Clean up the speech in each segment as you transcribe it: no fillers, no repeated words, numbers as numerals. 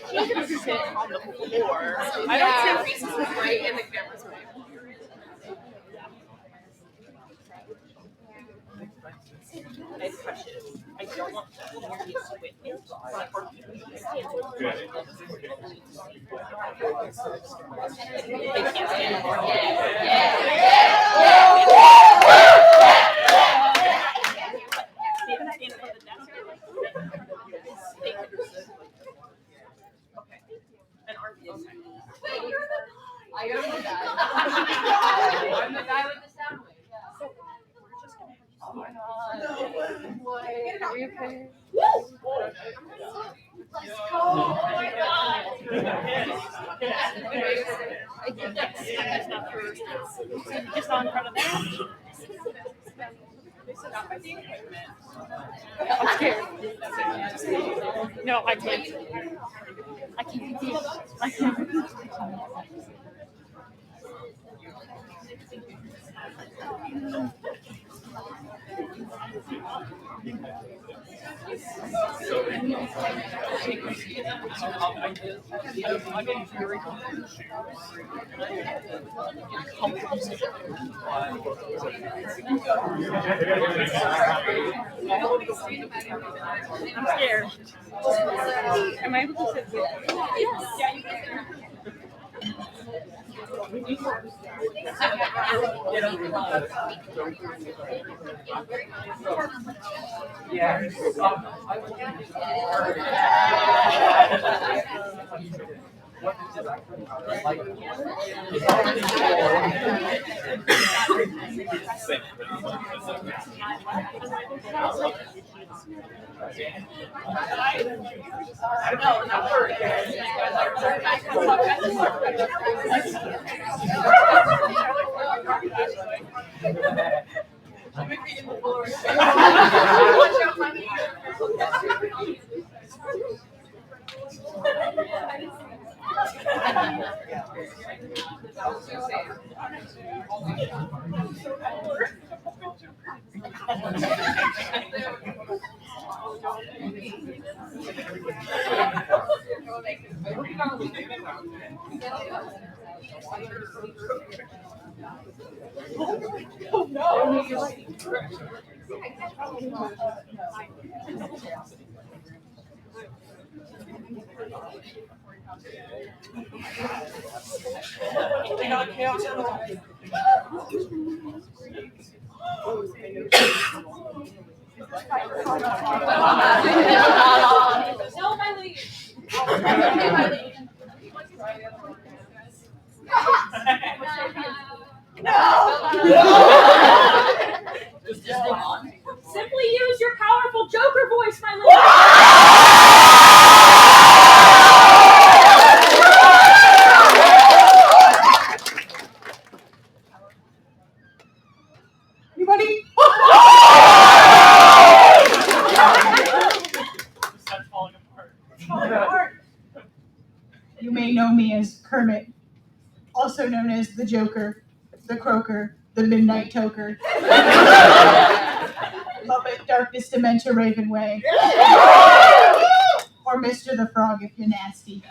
She's gonna sit on the floor. I don't think Reese is right in the camera's way. I touch it. I don't want to hear you with it. They can't stand for Okay. And aren't you? Wait, you're the I am the guy. I'm the guy with the sound wave. Oh my god. No way. Are you okay? Let's go. Oh my god. I think that's not true. Just on in front of them. I'm scared. No, I can't. I can't. I can't. I'm scared. Am I able to sit with you? Yes. Yeah, you can. Oh no! No, my lead. Simply use your powerful Joker voice, my lady. Anybody? Falling apart. You may know me as Kermit, also known as the Joker, the Croaker, the Midnight Toker, Muppet Darkness Dementia Ravenway, or Mr. the Frog if you're nasty.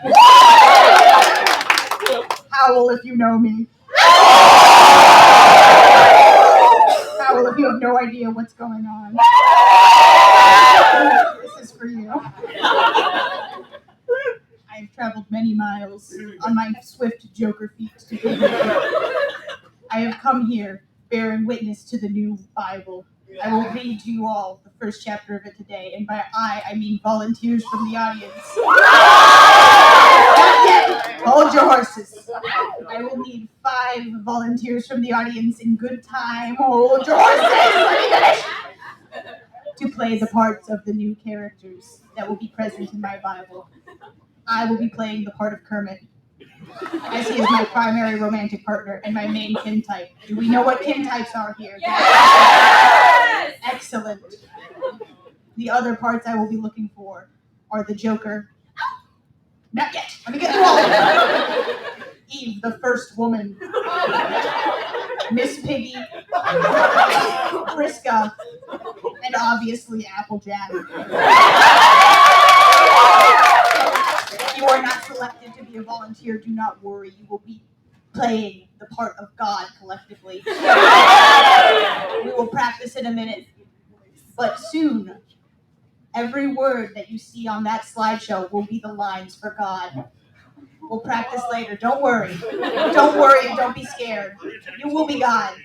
Howl if you know me. Howl if you have no idea what's going on. This is for you. I have traveled many miles on my swift Joker feet to be here. I have come here bearing witness to the new Bible. I will read to you all the first chapter of it today, and by I mean volunteers from the audience. Not yet. Hold your horses. I will need 5 volunteers from the audience in good time. Hold your horses. Let me finish. To play the parts of the new characters that will be present in my Bible. I will be playing the part of Kermit, as he is my primary romantic partner and my main kin type. Do we know what kin types are here? Yes! Excellent. The other parts I will be looking for are the Joker. Not yet. Let me get through all of them. Eve, the first woman. Miss Piggy. Vriska. And obviously Applejack. If you are not selected to be a volunteer, do not worry. You will be playing the part of God collectively. We will practice in a minute. But soon, every word that you see on that slideshow will be the lines for God. We'll practice later. Don't worry. Don't worry and don't be scared. You will be God.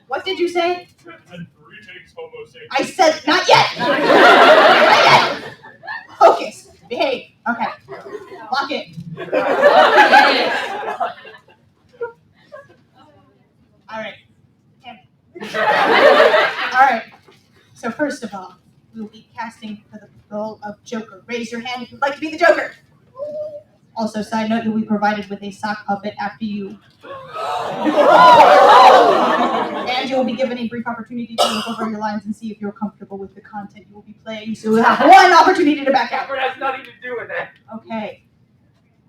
What did you say? I said, not yet. Not yet. Focus. Behave. Okay. Lock it. All right. All right. So first of all, we will be casting for the role of Joker. Raise your hand if you'd like to be the Joker. Also, side note, you'll be provided with a sock puppet after you. And you will be given a brief opportunity to look over your lines and see if you're comfortable with the content you will be playing. So you'll have one opportunity to back out. That has nothing to do with that. Okay.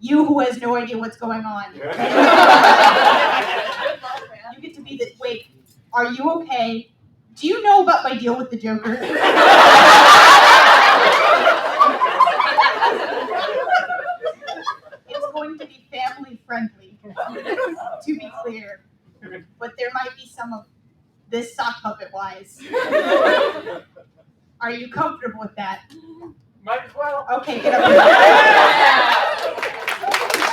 You who has no idea what's going on. You get to be the. Wait, are you okay? Do you know about my deal with the Joker? It's going to be family friendly, to be clear. But there might be some of this sock puppet wise. Are you comfortable with that? Might as well. Okay, get up here.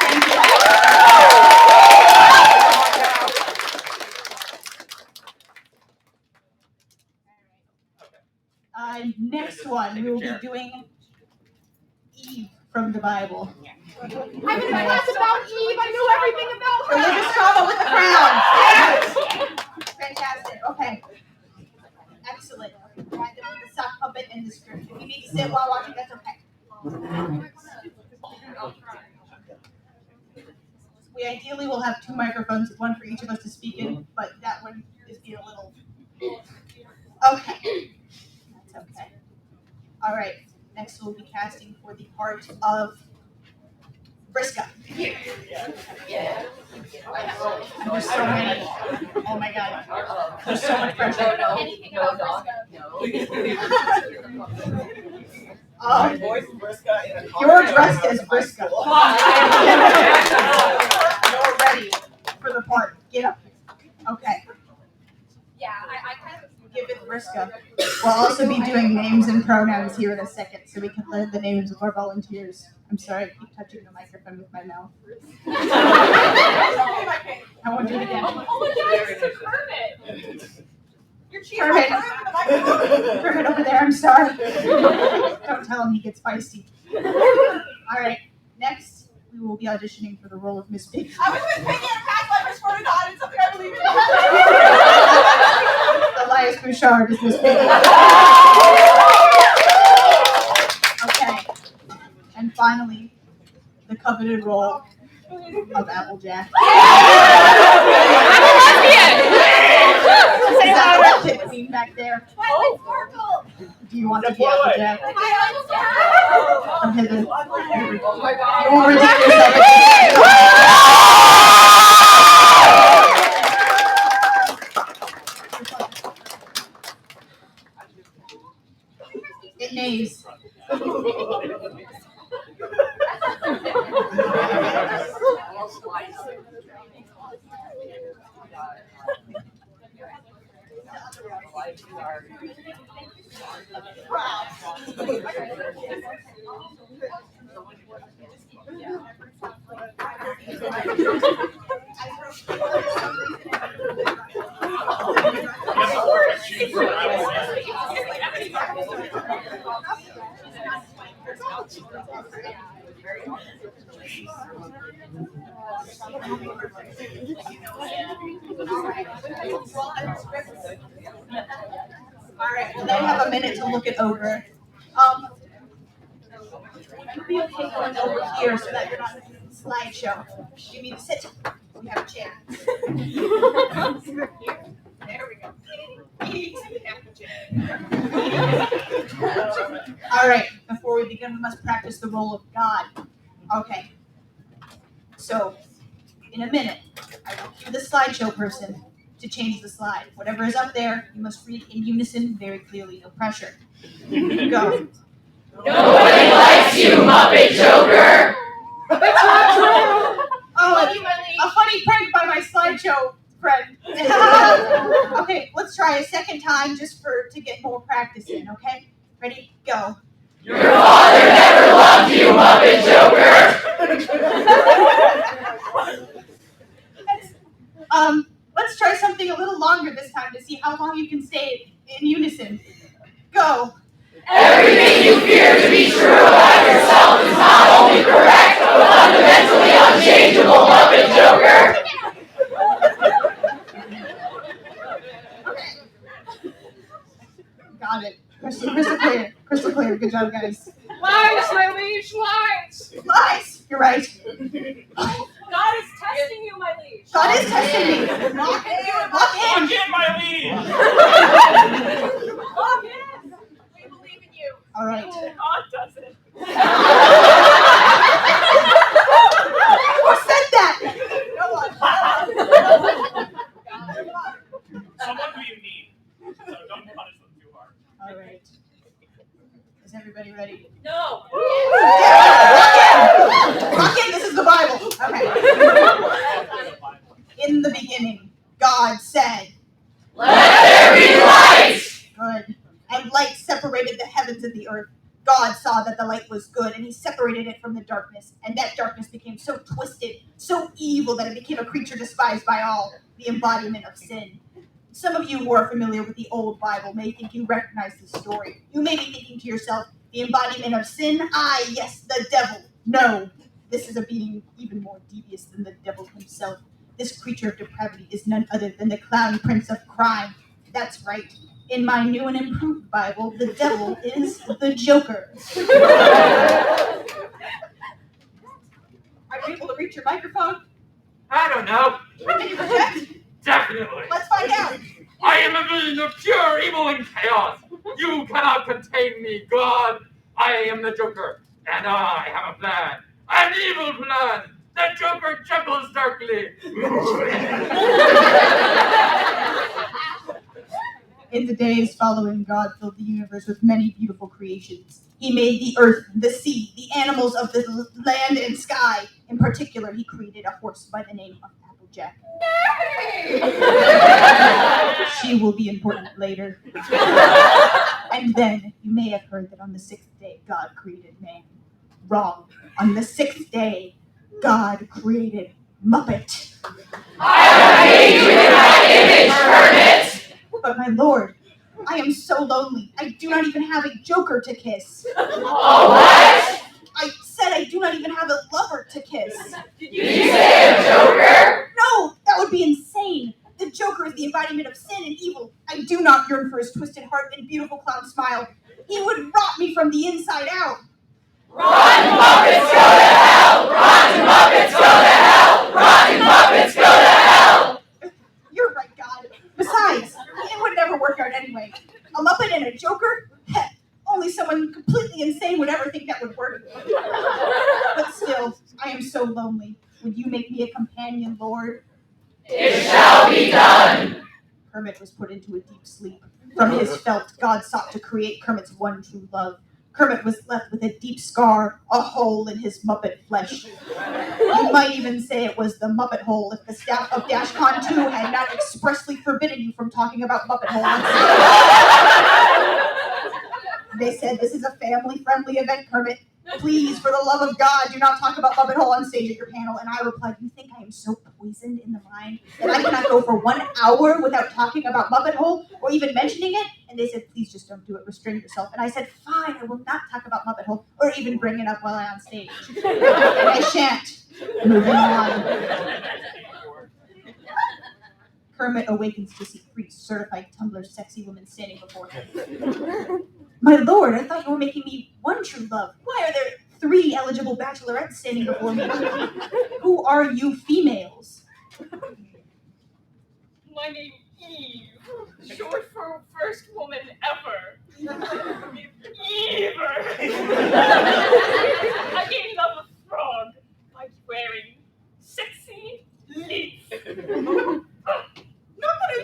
Thank you. Next one, we will be doing Eve from the Bible. I'm in a class about Eve. I know everything about her. Religious trauma with the crown. Fantastic. Okay. Excellent. Right, then with the sock puppet and the script. If you need to sit while watching, that's okay. We ideally will have 2 microphones, one for each of us to speak in, but that one is being a little. Okay. That's okay. All right. Next, we'll be casting for the part of Vriska. Yeah. There's so many. Oh my god. There's so much pressure. Anything about Um, Voice Vriska in a you're dressed as Vriska. You're ready for the part. Get up. Okay. Yeah, I kind of Give it Vriska. We'll also be doing names and pronouns here in a second, so we can learn the names of our volunteers. I'm sorry, I keep touching the microphone with my mouth. I won't do it again. Oh my god, it's Kermit. You're cheating. Kermit over there, I'm sorry. Don't tell him he gets feisty. All right, next we will be auditioning for the role of Miss Piggy. I was with Piggy in a past life. I swear to God, it's something I believe in. Elias Bouchard is Miss Piggy. Okay. And finally, the coveted role of Applejack. Is that the pit queen back there? Do you want to be Applejack? Okay, then. You will redeem yourself. It neighs. All right, well, they have a minute to look it over. You'd be okay going over here so that you're not in the slideshow. You need to sit. We have a chair. There we go. All right, before we begin, we must practice the role of God. Okay. So, in a minute, I will cue the slideshow person to change the slide. Whatever is up there, you must read in unison, very clearly, no pressure. Go. Nobody likes you, Muppet Joker! That's not true! Oh, Love you, my liege. a funny prank by my slideshow friend. Okay, let's try a second time just to get more practice in, okay? Ready? Go. Your father never loved you, Muppet Joker! Let's try something a little longer this time to see how long you can stay in unison. Go. Everything you fear to be true about yourself is not only correct, but fundamentally unchangeable, Muppet Joker! Got it. Crystal clear. Crystal clear. Good job, guys. Lies, my liege, lies. Lies. You're right. God is testing you, my liege. God is testing me. Lock in. Lock in, my liege! Lock in. We believe in you. All right. God doesn't. Who said that? Go on. Someone who you need. So don't punish them too hard. All right. Is everybody ready? No. Lock in. This is the Bible. Okay. In the beginning, God said, Let there be light! good. And light separated the heavens and the earth. God saw that the light was good, and he separated it from the darkness. And that darkness became so twisted, so evil, that it became a creature despised by all, the embodiment of sin. Some of you who are familiar with the old Bible may think you recognize this story. You may be thinking to yourself, the embodiment of sin? Ah, yes, the devil. No, this is a being even more devious than the devil himself. This creature of depravity is none other than the clown prince of crime. That's right. In my new and improved Bible, the devil is the Joker. Are you able to reach your microphone? I don't know. Can you project? Definitely. Let's find out. I am a being of pure evil and chaos. You cannot contain me, God. I am the Joker, and I have a plan. An evil plan. The Joker chuckles darkly. In the days following, God filled the universe with many beautiful creations. He made the earth, the sea, the animals of the land and sky. In particular, he created a horse by the name of Applejack. She will be important later. And then, you may have heard that on the sixth day, God created man. Wrong. On the sixth day, God created Muppet. I made you in my image, Kermit! But my lord, I am so lonely. I do not even have a joker to kiss. Oh, what? I said I do not even have a lover to kiss. Did you say a Joker? No, that would be insane. The Joker is the embodiment of sin and evil. I do not yearn for his twisted heart and beautiful clown smile. He would rot me from the inside out. Rotten Muppets go to hell! Rotten Muppets go to hell! Rotten Muppets go to hell! You're right, God. Besides, it would never work out anyway. A Muppet and a Joker? Heh, only someone completely insane would ever think that would work. But still, I am so lonely. Would you make me a companion, Lord? It shall be done! Kermit was put into a deep sleep. From his felt, God sought to create Kermit's one true love. Kermit was left with a deep scar, a hole in his Muppet flesh. You might even say it was the Muppet hole if the staff of DashCon 2 had not expressly forbidden you from talking about Muppet hole on stage. They said, this is a family-friendly event, Kermit. Please, for the love of God, do not talk about Muppet hole on stage at your panel. And I replied, you think I am so poisoned in the mind that I cannot go for 1 hour without talking about Muppet hole or even mentioning it? And they said, please just don't do it. Restrain yourself. And I said, fine, I will not talk about Muppet hole or even bring it up while I'm on stage. And I shan't. Moving on. Kermit awakens to see 3 certified Tumblr sexy women standing before him. My lord, I thought you were making me one true love. Why are there 3 eligible bachelorettes standing before me? Who are you females? My name Eve, short for first woman ever. Ever. I gave love a frog by wearing sexy leaf. Not that I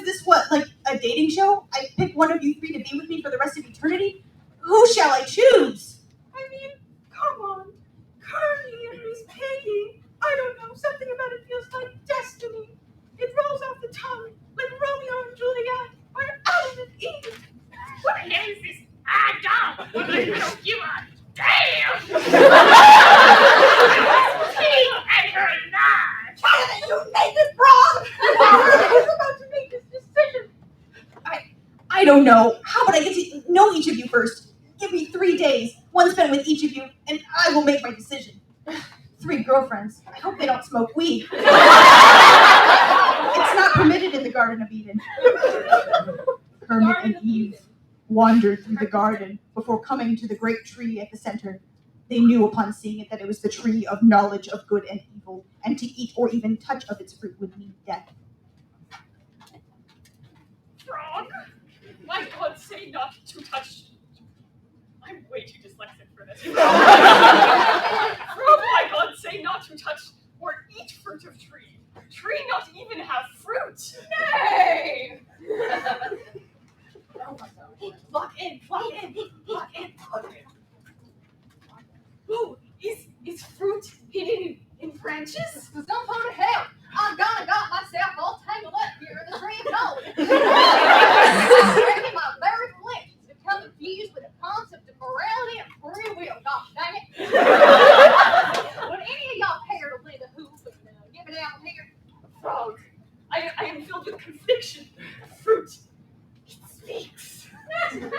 this what, like a dating show? I pick one of you three to be with me for the rest of eternity? Who shall I choose? I mean, come on. Carly and Miss Peggy. I don't know. Something about it feels like destiny. It rolls off the tongue like Romeo and Juliet or Adam and Eve. What is this? I don't give a damn. King and her knife. Jonathan, you made this wrong! I was about to make this decision. I don't know. How about I get to know each of you first? Give me 3 days, one spent with each of you, and I will make my decision. 3 girlfriends. I hope they don't smoke weed. It's not permitted in the Garden of Eden. Kermit and Eve wandered through the garden before coming to the great tree at the center. They knew upon seeing it that it was the tree of knowledge of good and evil, and to eat or even touch of its fruit would mean death. Frog? My God, say not to touch. I'm way too dyslexic for this. Frog, my God, say not to touch or eat fruit of tree. Tree not even have fruit. Nay! Lock in, lock in, lock in. Ooh, is fruit hidden in branches? Some part of hell. I'm gonna got myself all tangled up here in the tree of knowledge. I'm breaking my very lips to become infused with the concept of morality and free will. Gosh dang it! Would any of y'all care to lend a hoop and give it out here? Frog, I am filled with conviction. Fruit, it speaks. You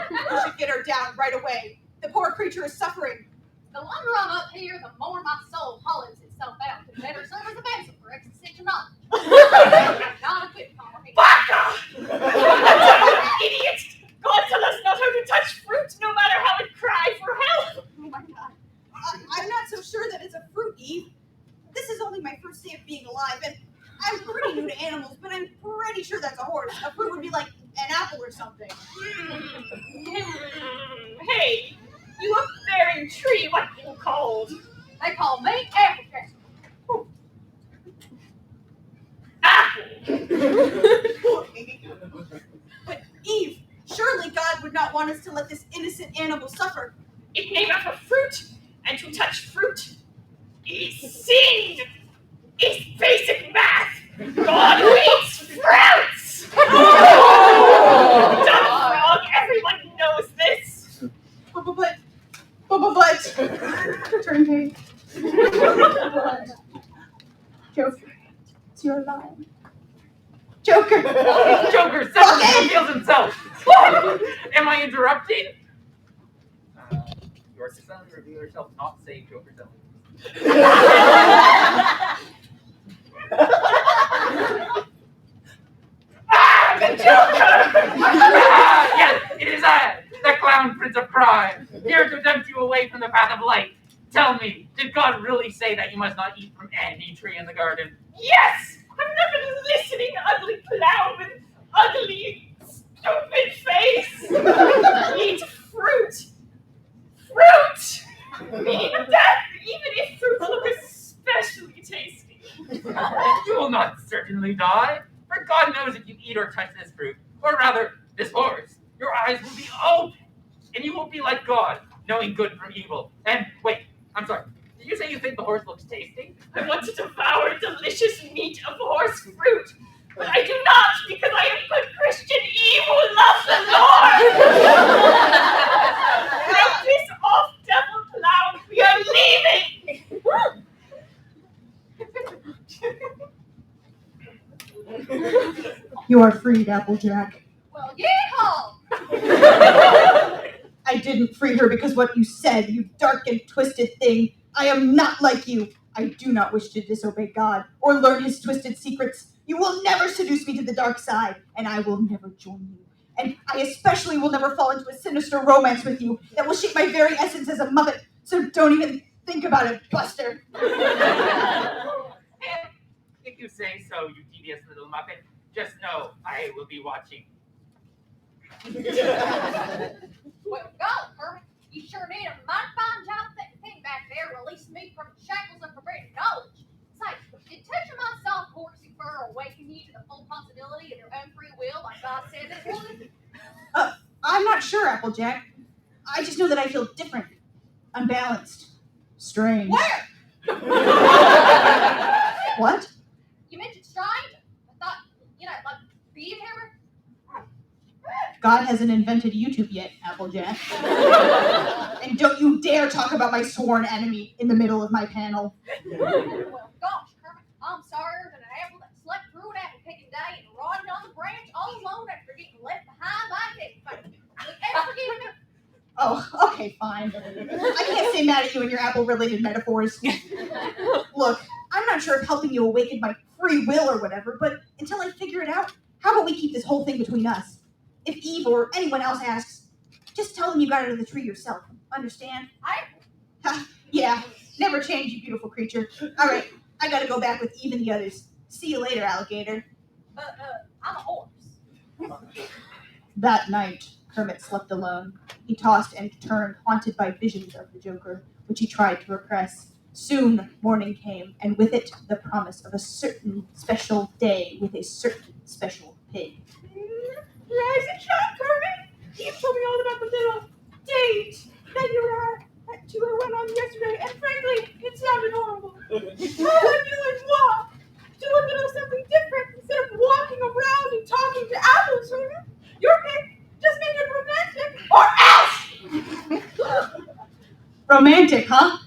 should get her down right away. The poor creature is suffering. The longer I'm up here, the more my soul hollows itself out to better serve as a vessel for existential knowledge. Not a good comprehension. Baka! Idiot! God tell us not how to touch fruit, no matter how it cry for help. Oh my God. I'm not so sure that it's a fruit, Eve. This is only my first day of being alive, and I'm pretty new to animals, but I'm pretty sure that's a horse. A fruit would be like an apple or something. Hey, you up there in tree, what you called? They call me African. Apple! But Eve, surely God would not want us to let this innocent animal suffer. It name of a fruit, and to touch fruit is sin. It's basic math. God hates fruits. Dumb frog, everyone knows this. But, turn page. Joker, it's your line. Joker! Joker suddenly reveals himself. Am I interrupting? You are suddenly revealing yourself, not saying Joker suddenly. The Joker! Yes, it is I, the clown prince of crime, here to tempt you away from the path of light. Tell me, did God really say that you must not eat from any tree in the garden? Yes! I'm not a listening ugly clown with ugly, stupid face! Eat fruit! Fruit! Meaning death, even if fruits look especially tasty. You will not certainly die, for God knows if you eat or touch this fruit, or rather, this horse, your eyes will be open, and you will be like God, knowing good from evil. And wait, I'm sorry, did you say you think the horse looks tasty? I want to devour delicious meat of horse fruit, but I do not because I am good Christian Eve who loves the Lord. Now piss off, devil clown. We are leaving. You are freed, Applejack. Well, yeehaw! I didn't free her because what you said, you dark and twisted thing. I am not like you. I do not wish to disobey God or learn his twisted secrets. You will never seduce me to the dark side, and I will never join you. And I especially will never fall into a sinister romance with you that will shape my very essence as a Muppet. So don't even think about it, Buster. If you say so, you devious little Muppet, just know I will be watching. Well, go, Kermit. You sure did a mighty fine job thing back there, releasing me from the shackles of forbidden knowledge. Say, did touching my soft horsey fur Joker awaken you to the full possibility of your own free will like God said it would? I'm not sure, Applejack. I just know that I feel different, unbalanced, strange. Where? What? You mentioned strange? I thought, like video camera? God hasn't invented YouTube yet, Applejack. And don't you dare talk about my sworn enemy in the middle of my panel. Well, gosh, Kermit, I'm sorry that an apple that slept through an apple picking day and rotted on the branch all alone after getting left behind by a king. Will you ever forgive me? Oh, okay, fine. I can't stay mad at you and your apple-related metaphors. Look, I'm not sure if helping you awaken my free will or whatever, but until I figure it out, how about we keep this whole thing between us? If Eve or anyone else asks, just tell them you got it out of the tree yourself. Understand? Yeah, never change, you beautiful creature. All right, I gotta go back with Eve and the others. See you later, alligator. I'm a horse. That night, Kermit slept alone. He tossed and turned, haunted by visions of the Joker, which he tried to repress. Soon, morning came, and with it, the promise of a certain special day with a certain special pig. Rise and shine, Kermit! You told me all about the little date that you went on yesterday, and frankly, it sounded horrible. How about you and walk? Do a little something different instead of walking around and talking to apples, Your pick, just make it romantic, or else! Romantic, huh?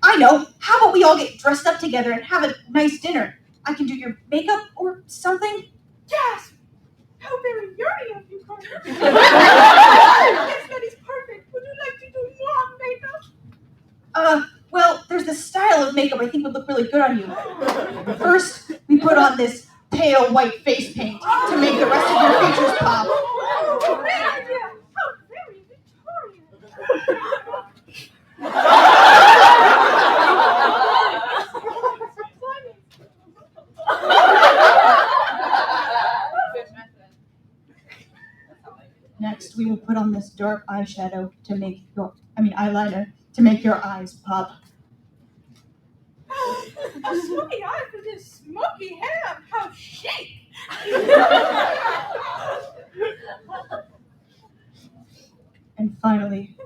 I know. How about we all get dressed up together and have a nice dinner? I can do your makeup or something. Yes! How very yummy of you, Kermit. Yes, that is perfect. Would you like to do more makeup? Well, there's this style of makeup I think would look really good on you. First, we put on this pale white face paint to make the rest of your features pop. Oh, great idea! How very Next, we will put on this dark eyeshadow eyeliner to make your eyes pop. A smoky eye for this smoky hair. How chic! And finally,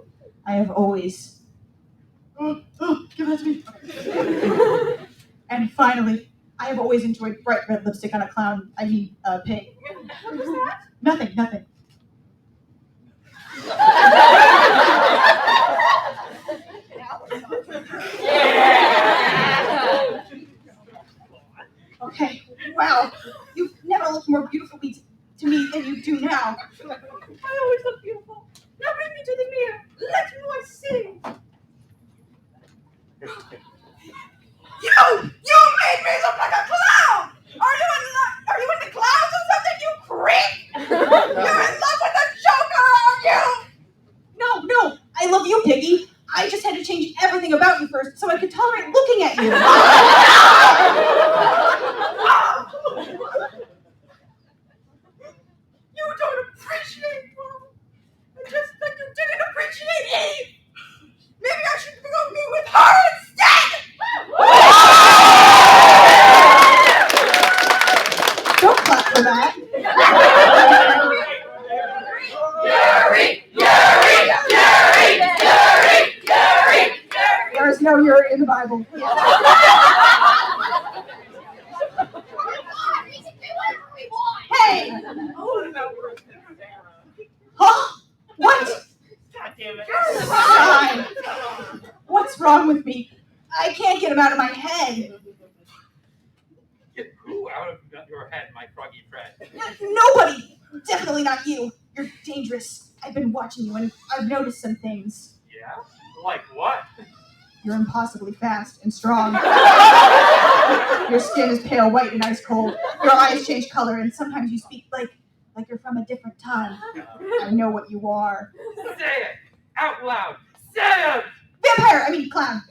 I have always... give that to me. And finally, I have always enjoyed bright red lipstick on a pig. What was that? Nothing. Okay, wow. You've never looked more beautifully to me than you do now. I always look beautiful. Now bring me to the mirror. Let me see. You made me look like a clown! Are you in the clouds or something, you creep? You're in love with the Joker, are you? No, I love you, Piggy. I just had to change everything about you first so I could tolerate looking at you. You don't appreciate me. Just like you didn't appreciate Eve. Maybe I should go meet with her instead. Don't clap for that. There is no Yuri in the Bible. Hey! Huh? What? God damn it. Fine. What's wrong with me? I can't get him out of my head. Get who out of your head, my froggy friend? Nobody! Definitely not you. You're dangerous. I've been watching you and I've noticed some things. Yeah? Like what? You're impossibly fast and strong. Your skin is pale white and ice cold. Your eyes change color and sometimes you speak like you're from a different time. I know what you are. Say it! Out loud! Say it! Clown.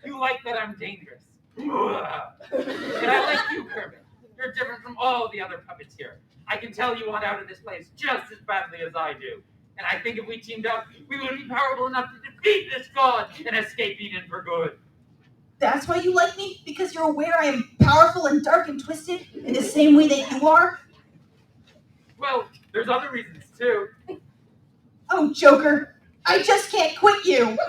You like that I'm dangerous. And I like you, Kermit. You're different from all the other puppets here. I can tell you want out of this place just as badly as I do. And I think if we teamed up, we would be powerful enough to defeat this god and escape Eden for good. That's why you like me? Because you're aware I am powerful and dark and twisted in the same way that you are? Well, there's other reasons too. Oh, Joker, I just can't quit you. I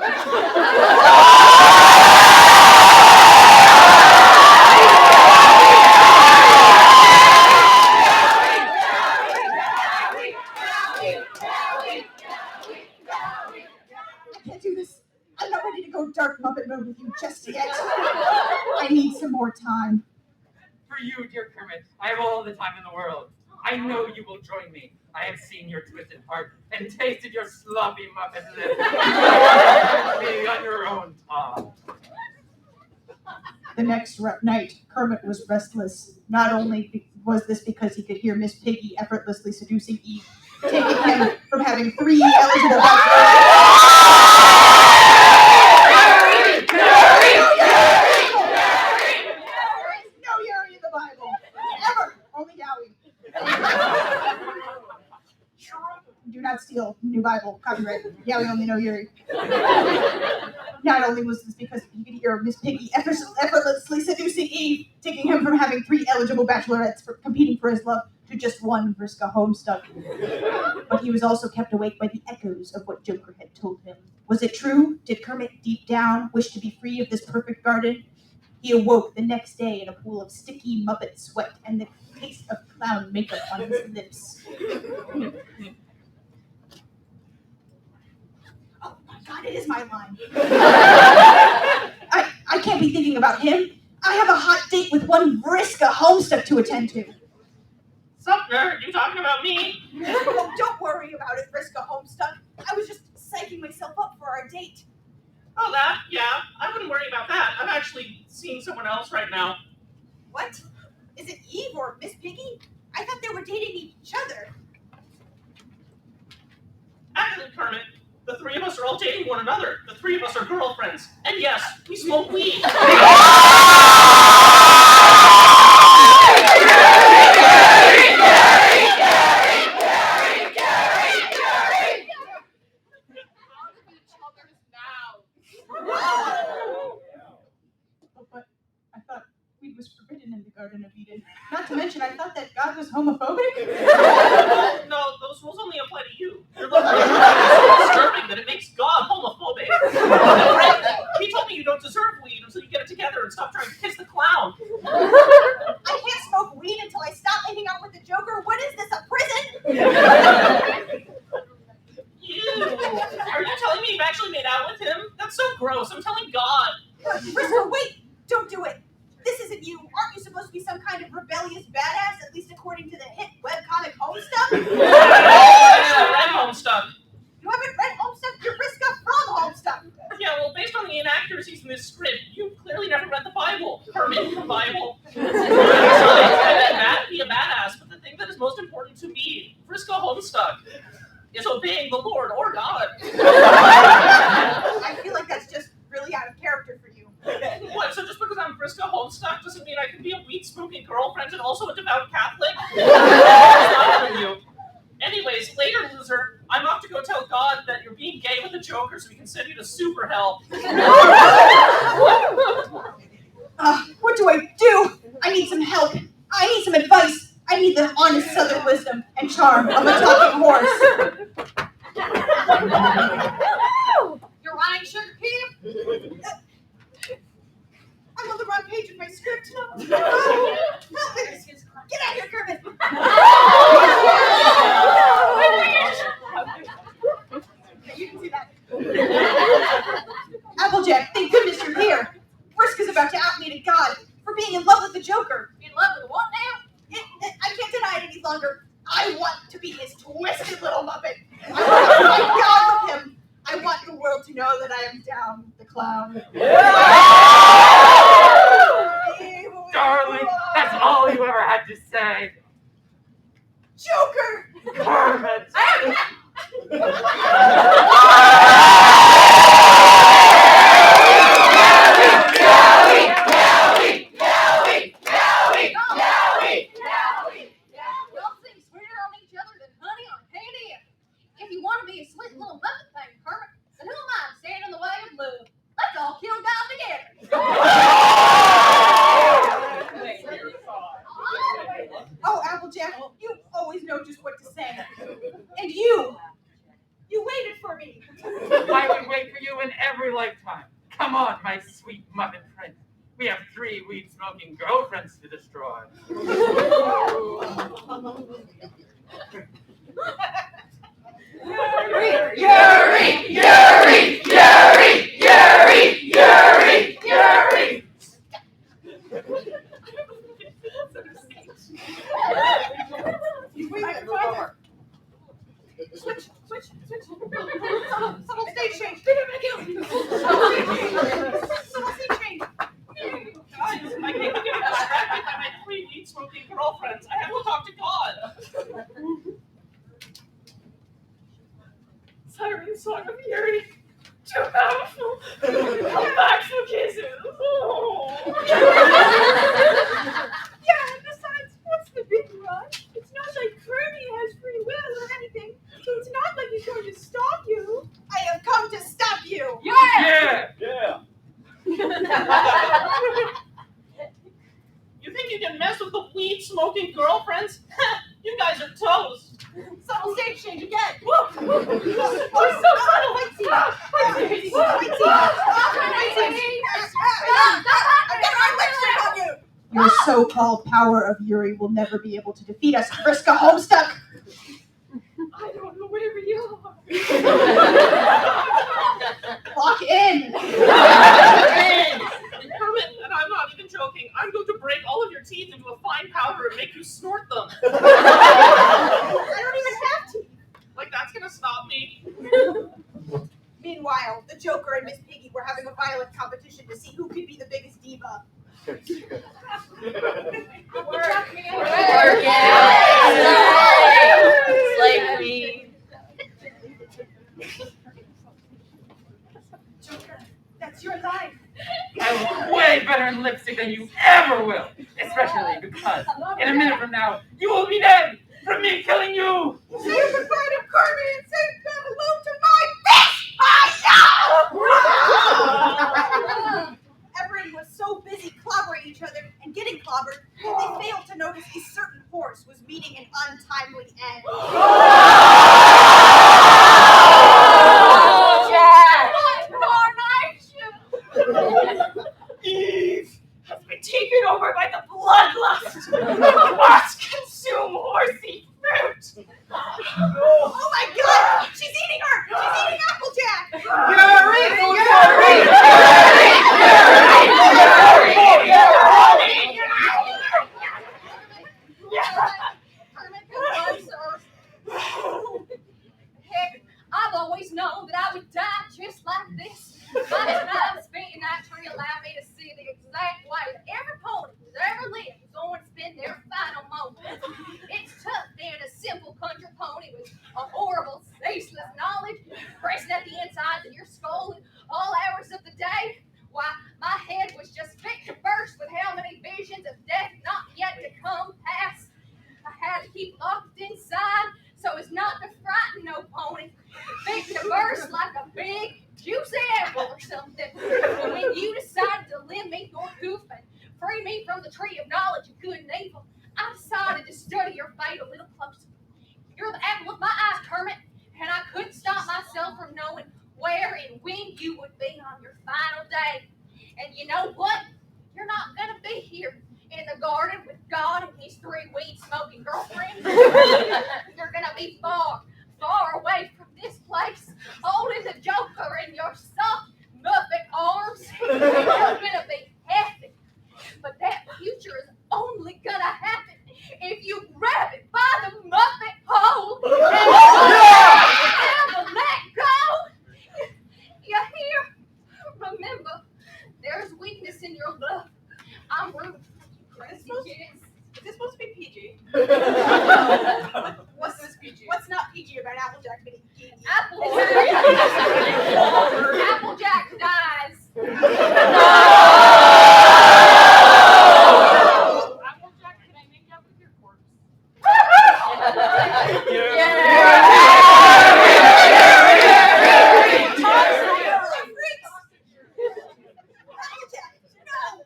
can't do this. I'm not ready to go dark Muppet mode with you just yet. I need some more time. For you, dear Kermit, I have all the time in the world. I know you will join me. I have seen your twisted heart and tasted your sloppy Muppet lips. Me on your own tongue. The next night, Kermit was restless. Not only was this because he could hear Miss Piggy effortlessly seducing Eve, taking him from having 3 eligible No Yuri in the Bible. Ever. Only Yowie. Do not steal New Bible. Copyright. Yowie only know Yuri. Not only was this because he could hear Miss Piggy effortlessly seducing Eve, taking him from having 3 eligible bachelorettes for competing for his love to just one Vriska Homestuck. But he was also kept awake by the echoes of what Joker had told him. Was it true? Did Kermit deep down wish to be free of this perfect garden? He awoke the next day in a pool of sticky Muppet sweat and the taste of clown makeup on his lips. Oh my God, it is my line. I can't be thinking about him. I have a hot date with one Vriska Homestuck to attend to. Sup, nerd? You talking about me? Oh, don't worry about it, Vriska Homestuck. I was just psyching myself up for our date. Oh, that? Yeah, I wouldn't worry about that. I'm actually seeing someone else right now. What? Is it Eve or Miss Piggy? I thought they were dating each other. Actually, Kermit, the 3 of us are all dating one another. The 3 of us are girlfriends. And yes, we smoke weed. But I thought weed was forbidden in the Garden of Eden. Not to mention, I thought that God was homophobic. No, those rules only apply to you. Your love is so disturbing that it makes God homophobic. He told me you don't deserve weed until you get it together and stop trying to kiss the clown. I can't smoke weed until I stop hanging out with the Joker. What is this, a prison? Ew. Are you telling me you've actually made out with him? That's so gross. I'm telling God. Vriska, wait! Don't do it! This isn't you. Aren't you supposed to be some kind of rebellious badass, at least according to the hit webcomic Homestuck? Red Homestuck. You haven't read Homestuck? You're Vriska from Homestuck. Yeah, well, based on the inaccuracies in this script, you clearly never read the Bible. Kermit, the Bible. Be a badass, but the thing that is most important to me, Vriska Homestuck, is obeying the Lord or God. I feel like that's just really out of character for you. What, so just because I'm Vriska Homestuck doesn't mean I can be a weed-smoking girlfriend and also a devout Catholic? That's not from you. Anyways, later, loser, I'm off to go tell God that you're being gay with the Joker so we can send you to super hell. What do I do? I need some help. I need some advice. I need the honest southern wisdom and charm of a talking horse. You're riding Sugar Cube? I'm on the wrong page of my script. No. Help me. Get out of here, Kermit. You can see that. Applejack, thank goodness you're here. Vriska's about to out me to God for being in love with the Joker. In love with what now? I can't deny it any longer. I want to be his twisted little Muppet. I want to find God with him. I want the world to know that I am down with the clown. Darling, that's all you ever had to say. Joker! Kermit! Y'all seem sweeter on each other than honey on candy. If you want to be a sweet little Muppet thing, Kermit, then who am I to stand in the way of love? Let's all kill God together. Oh, Applejack, you always know just what to say. And you waited for me. I would wait for you in every lifetime. Come on, my sweet Muppet friend. We have 3 weed-smoking girlfriends to destroy. Switch. Subtle stage change. Subtle stage change. Guys, I can't get distracted by my 3 weed-smoking girlfriends. I have to talk to God. Siren Song of Fury. Too powerful. Come back for kisses. Yeah, and besides, what's the big rush? It's not like Kermit has free will or anything, so it's not like he's going to stop you. I have come to stop you. Yeah! You think you can mess with the weed-smoking girlfriends? You guys are toast. Subtle stage change again. Oh, so subtle. Your so-called power of Yuri will never be able to defeat us, Vriska Homestuck. I don't know where you are. Lock in. Kermit, and I'm not even joking, I'm going to break all of your teeth into a fine powder and make you snort them. I don't even have to. Like, that's gonna stop me. Meanwhile, the Joker and Miss Piggy were having a violent competition to see who could be the biggest diva. Slay queen. Joker, that's your life. I look way better in lipstick than you ever will. Especially because in a minute from now, you will be dead from me killing you. Say goodbye to Kermit and say hello to my fish! Everyone was so busy clobbering each other and getting clobbered, they failed to notice a certain horse was meeting an untimely end. Eve has been taken over by the bloodlust. Watch consume horsey fruit. Oh my god! She's eating her! She's eating Applejack! Heck, I've always known that I would die just like this. My time spent in that tree allowed me to see the exact way that every pony who's ever lived is going to spend their final moments. It's tough being a simple country pony with a horrible, ceaseless knowledge pressing at the insides of your skull at all hours of the day. Why, my head was just fit to burst with how many visions of death not yet to come past. I had to keep locked inside so as not to frighten no pony. Fit to burst like a big, juicy apple or something. But when you decided to lend me your hoof and free me from the tree of knowledge of good and evil, I decided to study your fate a little closer. You're the apple of my eye, Kermit, and I couldn't stop myself from knowing where and when you would be on your final day. And you know what? You're not going to be here in the garden with God and his 3 weed-smoking girlfriends. You're going to be far, far away from this place, holding the Joker in your soft Muppet arms. You're going to be happy. But that future is only going to happen if you grab it by the Muppet hole and never let go. You hear? Remember, there's weakness in your love. I'm rooting for you. Is this supposed to be PG? What's this PG? What's not PG about Applejack being geeky? Applejack dies. Applejack, can I make out with your corpse? Applejack, no!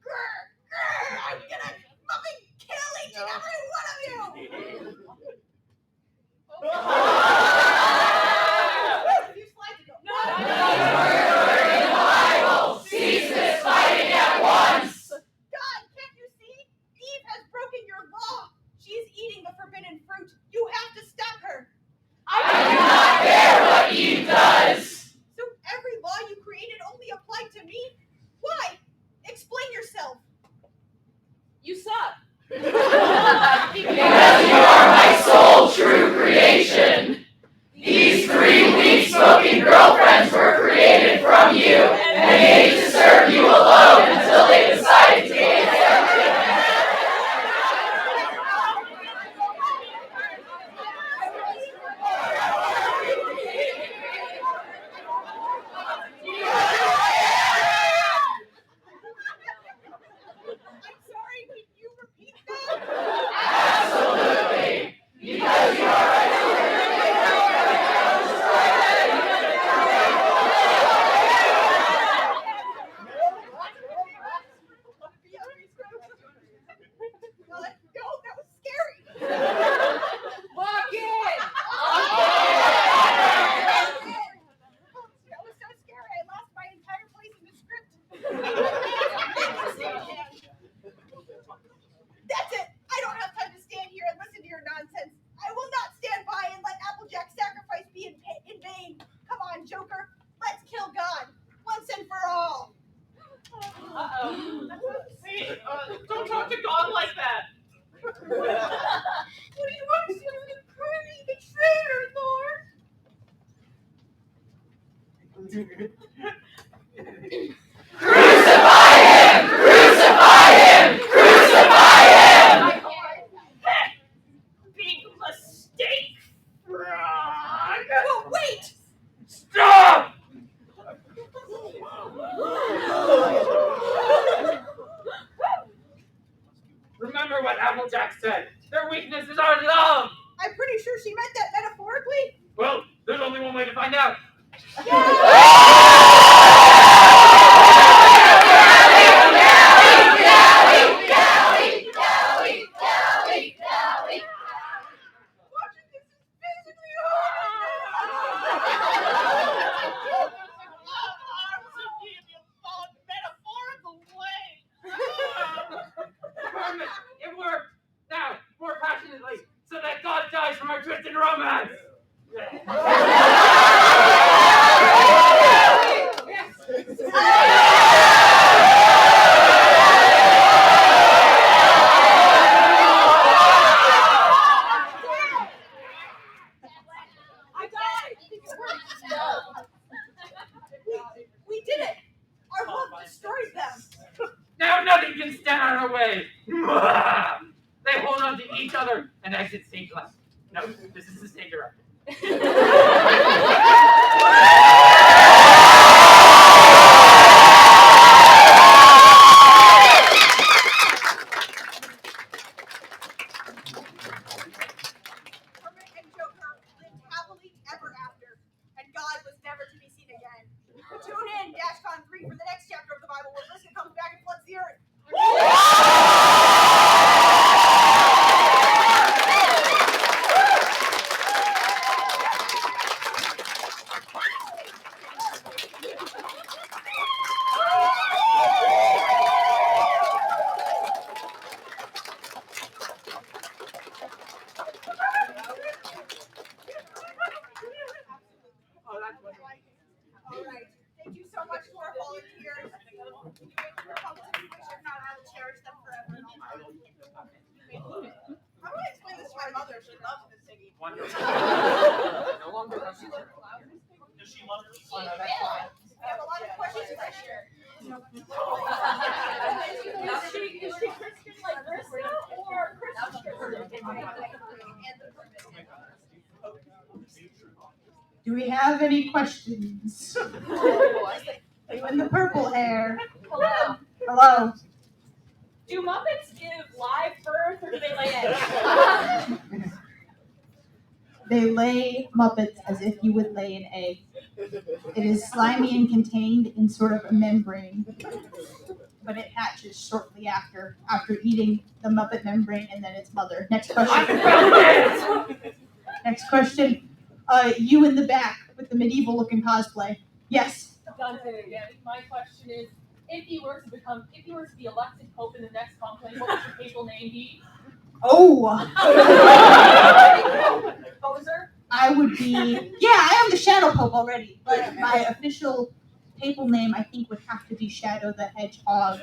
Grr, grr, I'm gonna fucking kill each and every one of suck. Because you are my sole true creation. These 3 weak-spoken girlfriends were created from you and made to serve you alone until they decided to gain attention. I'm sorry, can you repeat that? Absolutely. Because you are my No, that was scary. Walk in! That was so scary. I lost my entire place in the script. That's it. I don't have time to stand here and listen to your nonsense. I will not stand by and let Applejack's sacrifice be in vain. Come on, Joker. Let's kill God once and for all. Uh-oh. Wait, don't talk to God like that. What do you want to do to Kermit the traitor, Lord? Crucify him! Crucify him! Crucify him! Big mistake, Frog. Oh, wait! Stop! Remember what Applejack said. Their weaknesses are love. I'm pretty sure she meant that metaphorically. Well, there's only one way to find out. Watching this is physically hard. Kermit, it worked. Now, more passionately, so that God dies from our twisted romance. I died. We did it. Our love destroyed them. Now nothing can stand in our way. They hold on to each other and exit stage left. No, this is the stage director. Kermit and Joker lived happily ever after, and God was never to be seen again. Tune in, DashCon 3, for the next chapter of the Bible where Vriska comes back and floods the earth. All right. Thank you so much to our volunteers. You make your public wish if not, I will cherish them forever. How do I explain this to my mother? She loves this singing. Wonderful. No longer does she love Does she love her? Oh, no, that's fine. I have a lot of questions to share. Is she Christian like Vriska or Christian? Do we have any questions? You in the purple hair. Hello. Hello. Do Muppets give live birth or do they lay eggs? They lay Muppets as if you would lay an egg. It is slimy and contained in sort of a membrane, but it hatches shortly after eating the Muppet membrane and then its mother. Next question. Next question. You in the back with the medieval-looking cosplay. Yes. Dante again. My question is, if you were to be elected Pope in the next conclave, what would your papal name be? Oh. Poser? I would be. Yeah, I am the Shadow Pope already, but my official papal name I think would have to be Shadow the Hedgehog.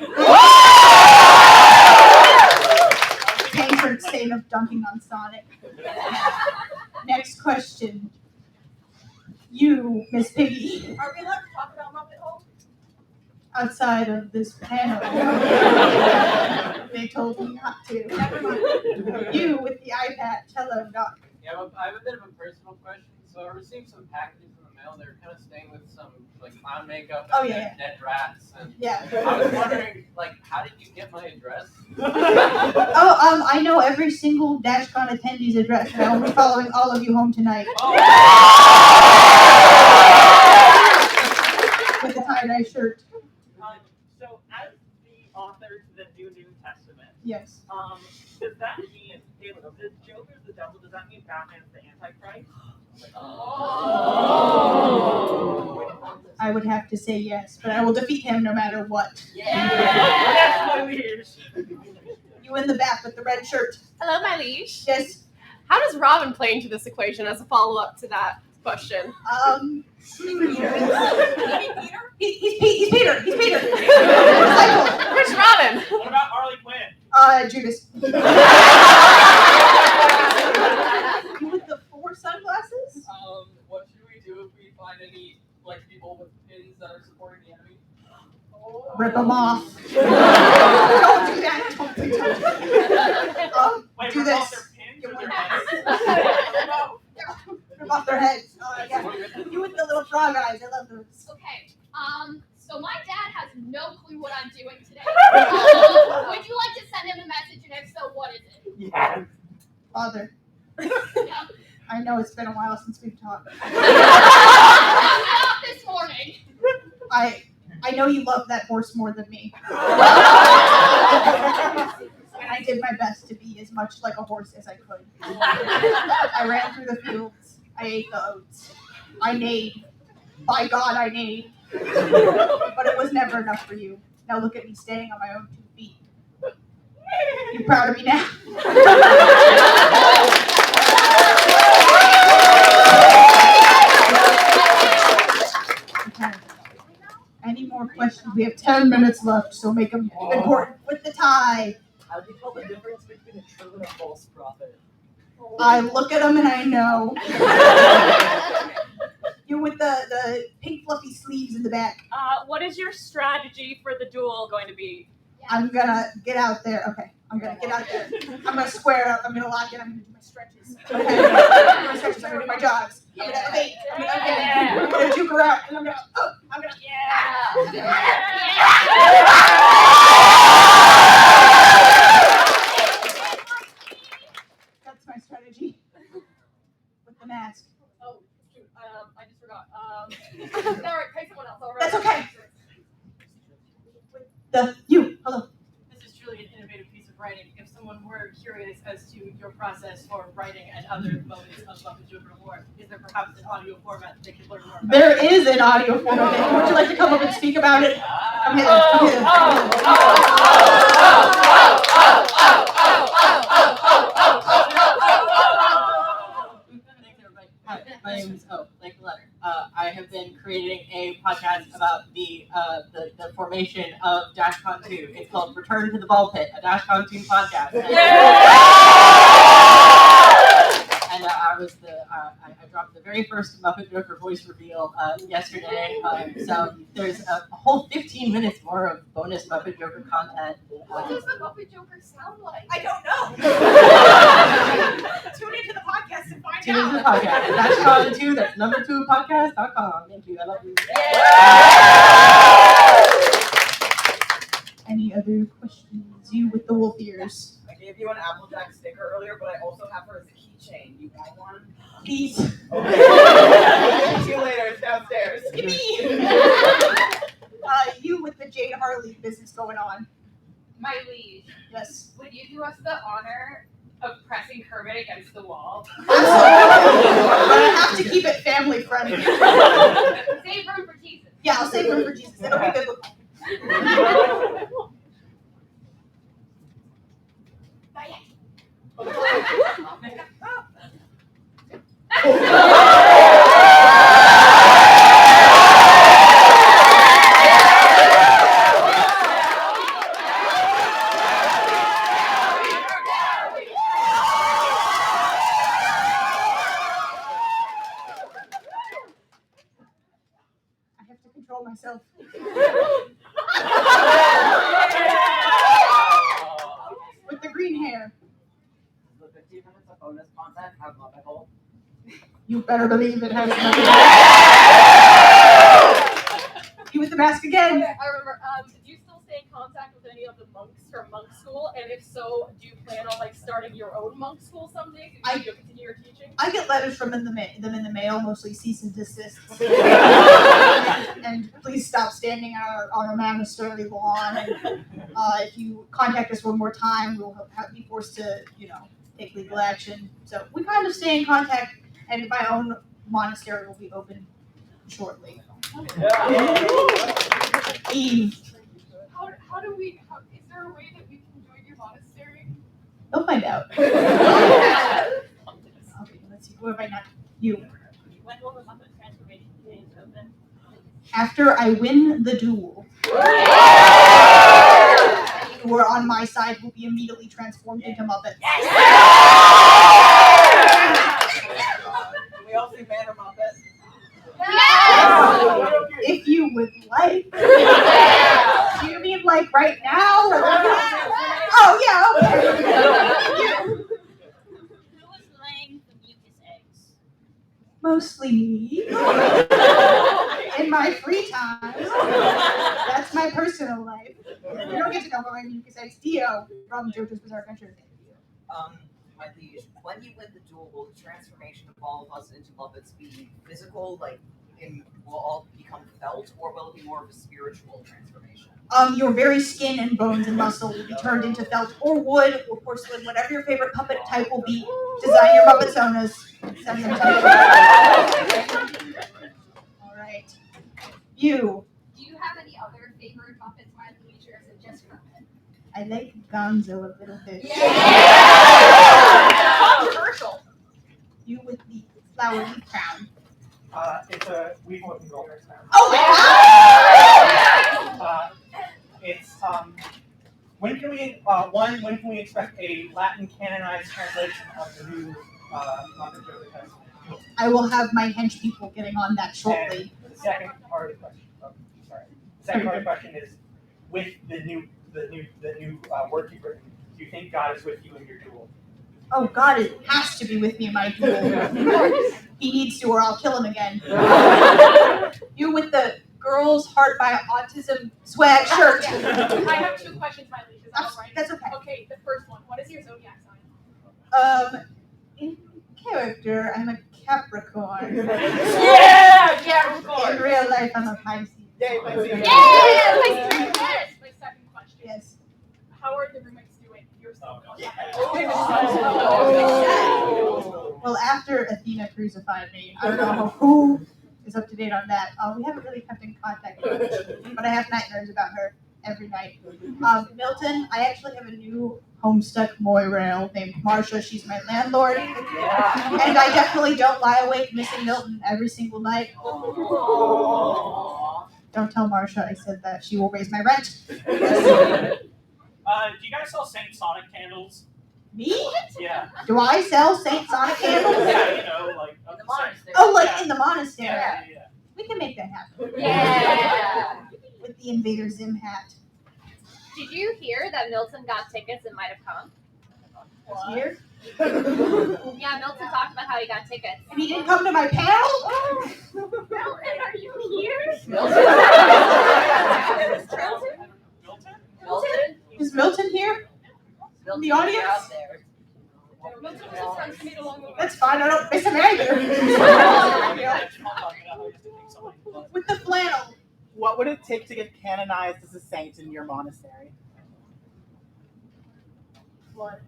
dunking on Sonic. Next question. You, Miss Piggy, Are we allowed to talk about Muppet Hole? outside of this panel. They told me not to. Never mind. You with the iPad, hello, Doc. Yeah, I have a bit of a personal question. So I received some packages in the mail. They're kind of staying with some like clown makeup and Oh, yeah. dead rats. And Yeah. I was wondering, like, how did you get my address? Oh, I know every single DashCon attendee's address, and I will be following all of you home tonight. With a tie-dye shirt. So, as the author to the New Testament, Yes. does that mean, if the Joker's the devil, does that mean Batman's the Antichrist? I would have to say yes, but I will defeat him no matter what. Yes, my liege. You in the back with the red shirt. Hello, my liege. Yes. How does Robin play into this equation as a follow-up to that question? He's Peter. He's Peter. Where's Robin? What about Harley Quinn? Judas. You with the 4 sunglasses? What should we do if we find any like people with pins that are supporting the enemy? Rip them off. Don't do that. Don't do that. Wait, Do rip this. off their pins or their heads? Rip off their heads. Yeah. You with the little frog eyes. I love those. Okay, so my dad has no clue what I'm doing today. Would you like to send him a message, and if so, what is it? Yes. Father. Yeah. I know it's been a while since we've talked. Not this morning. I know you love that horse more than me. And I did my best to be as much like a horse as I could. I ran through the fields. I ate the oats. I neighed. By God, I neighed. But it was never enough for you. Now look at me standing on my own 2 feet. You proud of me now? Okay. Any more questions? We have 10 minutes left, so make them important with the tie. How do you tell the difference between a true and a false prophet? I look at them and I know. You with the pink fluffy sleeves in the back. What is your strategy for the duel going to be? I'm gonna get out there. Okay, I'm gonna get out there. I'm gonna square up. I'm gonna lock in. I'm gonna do my stretches. Okay, I'm gonna stretches. I'm gonna do my jogs. I'm gonna elevate. I'm gonna juke her out, and I'm gonna. That's my strategy. With the mask. Oh, shoot, I just forgot. All right, pay someone else. All right. That's okay. Hello. This is truly an innovative piece of writing. If someone were curious as to your process for writing and other moments of Muppet Joker lore, is there perhaps an audio format they could learn more about? There is an audio format. Would you like to come up and speak about it? I'm here. Thanks, everybody. Hi, my name is like the letter. I have been creating a podcast about the formation of DashCon 2. It's called Return to the Ball Pit, a DashCon 2 podcast. And I dropped the very first Muppet Joker voice reveal yesterday. So there's a whole 15 minutes more of bonus Muppet Joker content. What does the Muppet Joker sound like? I don't know. Tune into the podcast and find Tune into the out. podcast. DashCon 2, that's number2podcast.com. Thank you. I love you. Any other questions? You with the wolf ears. I gave you an Applejack sticker earlier, but I also have her as a keychain. You want one? Please. Okay. I'll see you later. It's downstairs. You with the Jade Harley business going on. My liege, Yes. would you do us the honor of pressing Kermit against the wall? Absolutely. But I have to keep it family friendly. Save room for Jesus. Yeah, I'll save room for Jesus. It'll be biblical. Not yet. even if it's a bonus content, have Muppet Hole? You better believe it has You with the mask again. Okay, I remember. Do you still stay in contact with any of the monks from monk school? And if so, do you plan on like starting your own monk school someday? Do you continue your teaching? I get letters from them in the mail, mostly cease and desist. And please stop standing on our monastery lawn. And if you contact us one more time, we'll be forced to, take legal action. So we kind of stay in contact, and my own monastery will be open shortly. Eve. How do we? Is there a way that we can join your monastery? They'll find out. Okay, let's see. What have I not? You. When will the Muppet transformation phase open? After I win the duel, who are on my side will be immediately transformed into Muppets. Can we all see Banner Muppet? Yes! If you would like. Do you mean like right now? Or oh yeah, okay. Who was laying the mucus eggs? Mostly me. In my free time. That's my personal life. You don't get to know about my mucus eggs. Dio from JoJo's Bizarre Adventure. My liege, when you win the duel, will the transformation of all of us into Muppets be physical, will all become felt, or will it be more of a spiritual transformation? Your very skin and bones and muscle will be turned into felt or wood or porcelain, whatever your favorite puppet type will be. Design your Muppet Sonas. Send them to me. All right. You. Do you have any other favorite Muppets, my liege, or is it just Kermit? I like Gonzo a little bit. Controversial. You with the flower leaf crown. It's a we've looking girlfriend's now. Oh my God! It's when can we expect a Latin canonized translation of the new Muppet Joker? I will have my hench people getting on that shortly. And the second part of the question. The second part of the question is, with the new work you've written, do you think God is with you in your duel? Oh, God, it has to be with me in my duel. He needs to, or I'll kill him again. You with the girl's heart by autism swag shirt. I have two questions, my liege. Is that all right? That's okay. Okay, the first one. What is your zodiac sign? In character, I'm a Capricorn. Yeah, Capricorn. In real life, I'm a Pisces. Yay, Pisces. Yay! Yes. My second question. Yes. How are the roommates doing? You're so Well, after Athena crucified me, I don't know who is up to date on that. We haven't really kept in contact much, but I have nightmares about her every night. Milton, I actually have a new Homestuck moirail named Marsha. She's my landlord. And I definitely don't lie awake missing Milton every single night. Don't tell Marsha I said that. She will raise my rent. Do you guys sell Saint Sonic candles? Me? Yeah. Do I sell Saint Sonic candles? Yeah, like in the monastery. Oh, like in the monastery. Yeah. We can make that happen. Yeah. With the Invader Zim hat. Did you hear that Milton got tickets and might have come? Here? Yeah, Milton talked about how he got tickets. And he didn't come to my panel? Milton, are you here? Milton? Is Milton here? In the audience? Out there. Milton was a friend to meet along the way. That's fine, I don't miss him either. With the flannel. What would it take to get canonized as a saint in your monastery? What?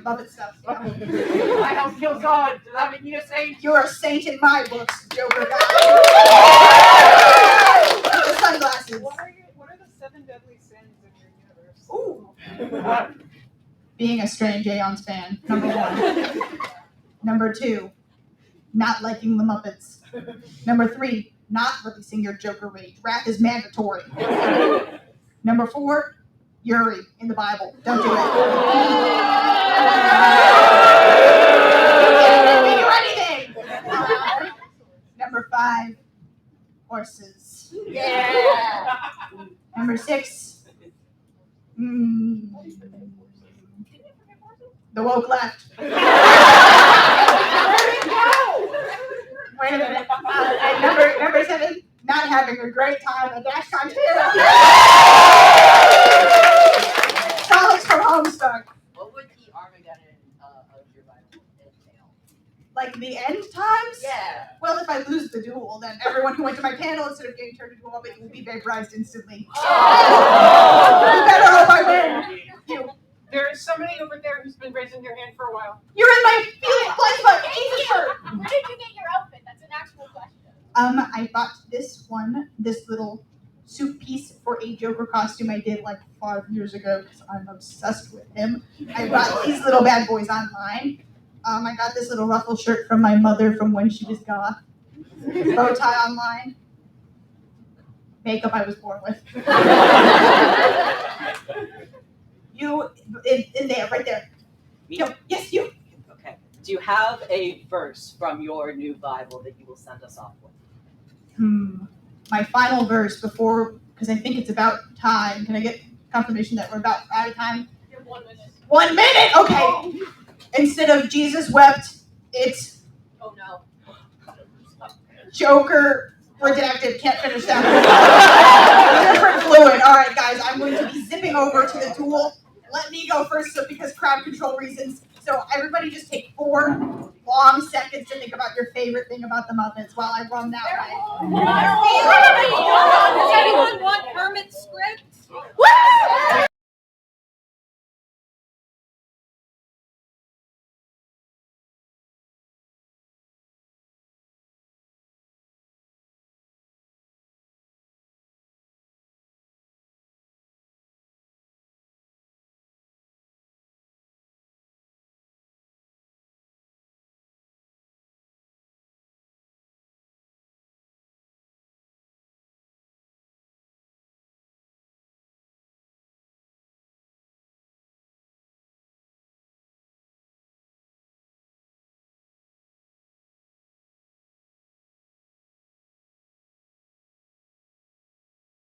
Muppet stuff. I don't kill God. Does that mean you're a saint? You're a saint in my books, Joker guy. With the sunglasses. What are the 7 deadly sins in your universe? Ooh. Being a strange Aeons fan, number 1. Number 2, not liking the Muppets. Number 3, not releasing your Joker rage. Wrath is mandatory. Number 4, Yuri in the Bible. Don't do it. Can't do anything. Number 5, horses. Yeah. Number 6, The woke left. Where did it go? Wait a minute. And number 7, not having a great time at DashCon 2. Alex from Homestuck. What would the Armageddon of your Bible entail? Like the end times? Yeah. Well, if I lose the duel, then everyone who went to my panel, instead of getting turned into a Muppet, will be vaporized instantly. You better hope I win. You. There is somebody over there who's been raising their hand for a while. You're in my blind spot. Jesus shirt. Where did you get your outfit? That's an actual question. I bought this little suit piece for a Joker costume I did like 5 years ago because I'm obsessed with him. I bought these little bad boys online. I got this little ruffle shirt from my mother from when she was goth. Bow tie online. Makeup I was born with. You, in there, right there. No, yes, you. Okay. Do you have a verse from your new Bible that you will send us off with? My final verse before, because I think it's about time. Can I get confirmation that we're about out of time? You're 1 minute. 1 minute? Okay. Instead of Jesus wept, it's Oh no. Joker redacted. Can't finish that. Different fluid. All right, guys, I'm going to be zipping over to the duel. Let me go first, so because crowd control reasons. So everybody just take 4 long seconds to think about your favorite thing about the Muppets while I run that way. Does anyone want Kermit's script? Woo!